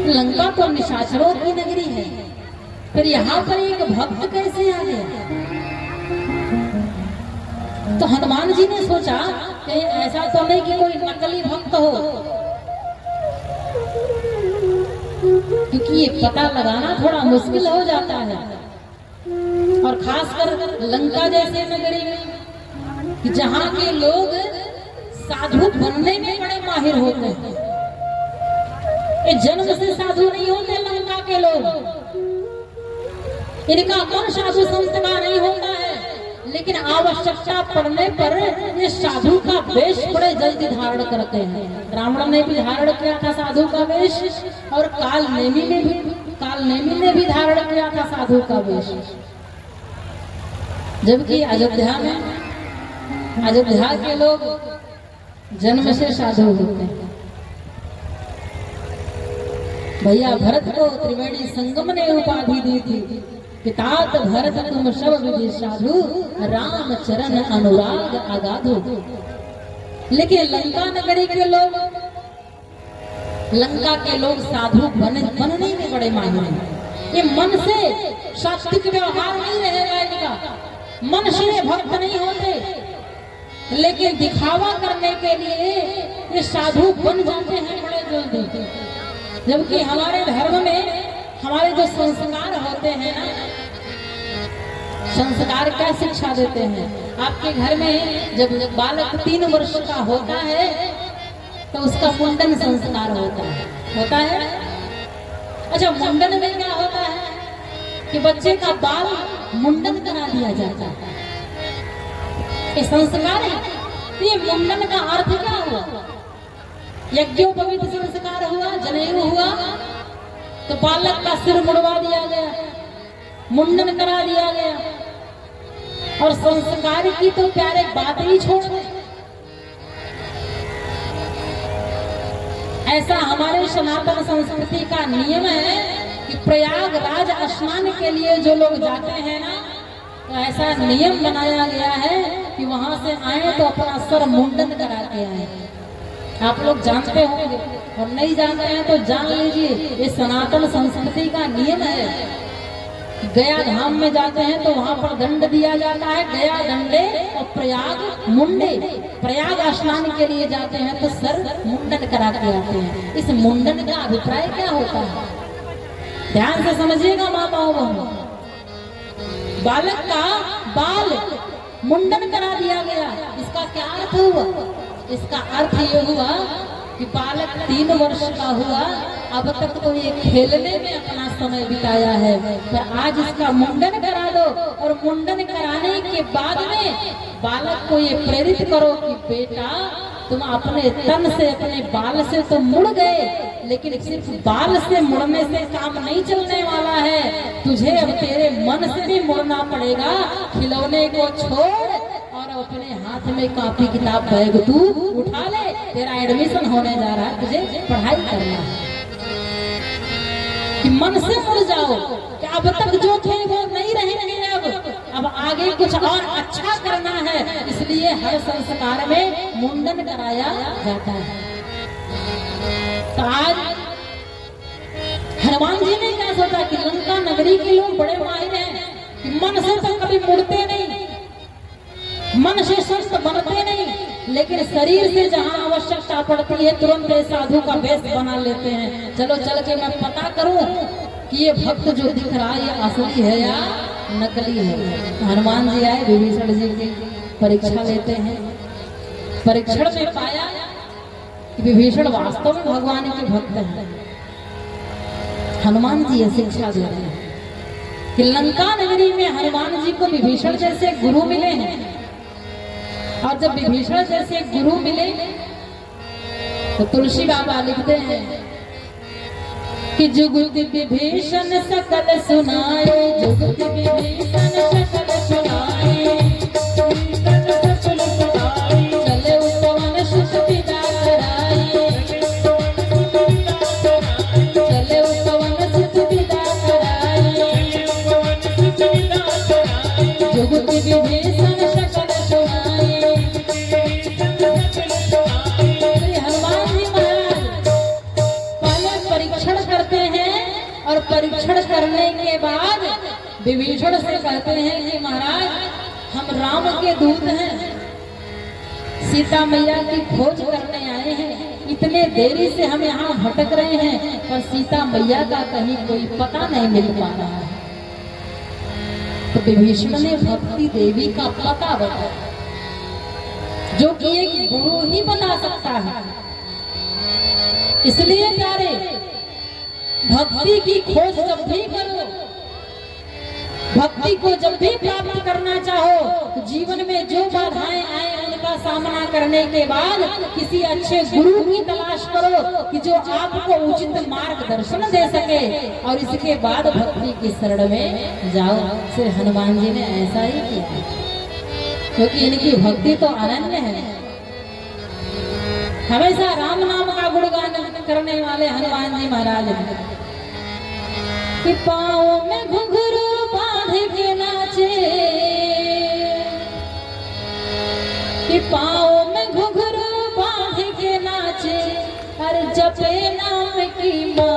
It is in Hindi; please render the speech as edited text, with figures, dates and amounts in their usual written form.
लंका तो निशाचरों की नगरी है, फिर यहाँ पर एक भक्त कैसे आ गया? तो हनुमान जी ने सोचा कि ऐसा तो नहीं कि कोई नकली भक्त हो, क्योंकि ये पता लगाना थोड़ा मुश्किल हो जाता है, और खासकर लंका जैसे नगरी में कि जहाँ के लोग साधु बनने में बड़े माहिर होते हैं। ये जन्म से साधु नहीं होते लंका के लोग, इनका मन साधु संत का नहीं होता है, लेकिन आवश्यकता पड़ने पर ये साधु का वेश बड़े जल्दी धारण करते हैं। रावण ने भी धारण किया था साधु का वेश, और काल नेमी ने भी धारण किया था साधु का वेश। जबकि अयोध्या के लोग जन्म से साधु होते हैं। भैया भरत को त्रिवेणी संगम ने उपाधि दी थी, पितात भरत तुम सब विधि साधु, राम चरण अनुराग अगाधु। लेकिन लंका नगरी के लोग, लंका के लोग साधु बनने में बड़े माहिर हैं। ये मन से सात्विक व्यवहार नहीं रहेगा इनका, मन से भक्त नहीं होते, लेकिन दिखावा करने के लिए ये साधु बन जाते हैं बड़े जल्दी। जबकि हमारे धर्म में हमारे जो संस्कार होते हैं ना, संस्कार क्या शिक्षा देते हैं? आपके घर में जब बालक 3 वर्ष का होता है तो उसका मुंडन संस्कार होता है। अच्छा, मुंडन में क्या होता है कि बच्चे का बाल मुंडन करा दिया जाता है, ये संस्कार है। ये मुंडन का अर्थ क्या हुआ? यज्ञोपवीत संस्कार हुआ, जनेऊ हुआ, तो बालक का सिर मुड़वा दिया गया, मुंडन करा दिया गया, और संस्कार की तो प्यारे बात ही छोड़ दे। ऐसा हमारे सनातन संस्कृति का नियम है कि प्रयागराज स्नान के लिए जो लोग जाते हैं ना, तो ऐसा नियम बनाया गया है कि वहां से आए तो अपना सर मुंडन करा के आए। आप लोग जानते होंगे, और नहीं जानते हैं तो जान लीजिए, ये सनातन संस्कृति का नियम है। गया धाम में जाते हैं तो वहां पर दंड दिया जाता है, गया दंडे और प्रयाग मुंडे। प्रयाग स्नान के लिए जाते हैं तो सर मुंडन करा के आते हैं। इस मुंडन का अभिप्राय क्या होता है? ध्यान से समझिएगा माताओं बहनों। बालक का बाल मुंडन करा दिया गया, इसका क्या अर्थ हुआ? इसका अर्थ ये हुआ कि बालक 3 वर्ष का हुआ, अब तक तो ये खेलने में अपना समय बिताया है, पर आज इसका मुंडन करा दो, और मुंडन कराने के बाद में बालक को ये प्रेरित करो कि बेटा तुम अपने तन से, अपने बाल से तो मुड़ गए, लेकिन सिर्फ बाल से मुड़ने से काम नहीं चलने वाला है, तुझे अब तेरे मन से भी मुड़ना पड़ेगा। खिलौने को छोड़ और अपने हाथ में कॉपी किताब बैग तू उठा ले, तेरा एडमिशन होने जा रहा है, तुझे पढ़ाई करना है। कि मन से मुड़ जाओ कि अब तक जो थे वो नहीं रहे, अब आगे कुछ और अच्छा करना है, इसलिए हर संस्कार में मुंडन कराया जाता है। तो आज हनुमान जी ने क्या सोचा कि लंका नगरी के लोग बड़े माहिर हैं कि मन से तो कभी मुड़ते नहीं, मन से संत बनते नहीं, लेकिन शरीर से जहाँ आवश्यकता पड़ती है तुरंत साधु का वेश बना लेते हैं। चलो चल के मैं पता करूं कि ये भक्त जो दिख रहा है ये असली है या नकली है। तो हनुमान जी आए, विभीषण जी की परीक्षा लेते हैं। परीक्षण में पाया कि विभीषण वास्तव में भगवान के भक्त हैं। हनुमान जी ये शिक्षा दे रहे हैं कि लंका नगरी में हनुमान जी को विभीषण जैसे गुरु मिले हैं, और जब विभीषण जैसे गुरु मिले तो तुलसी बाबा लिखते हैं कि जुगुति विभीषण सकल सुनाए, जुगुति विभीषण सकल सुनाए, चले उपवन सुत पिता कराए, चले उपवन सुत पिता कराए, जुगुति विभीषण सकल सुनाए। हनुमान जी महाराज पहले परीक्षण करते और परीक्षण करने के बाद विभीषण से कहते हैं कि महाराज हम राम के दूत हैं, सीता मैया की खोज करने आए हैं, इतने देरी से हम यहाँ भटक रहे हैं पर सीता मैया का कहीं कोई पता नहीं मिल पा रहा है। तो विभीषण ने भक्ति देवी का पता बताया, जो कि एक गुरु ही बता सकता है। इसलिए प्यारे, भक्ति की खोज जब भी करो, भक्ति को जब भी प्राप्त करना चाहो, जीवन में जो बाधाएं आए उनका सामना करने के बाद किसी अच्छे गुरु की तलाश करो कि जो आपको उचित मार्गदर्शन दे सके, और इसके बाद भक्ति की शरण में जाओ। श्री हनुमान जी ने ऐसा ही किया, क्योंकि इनकी भक्ति तो अनन्य है। हमेशा राम नाम का गुणगान करने वाले हनुमान जी महाराज कि पाँव में घुंघरू बांध के नाचे, कि पाँव में घुंघरू बांध के नाचे, हर जपे नाम की माँ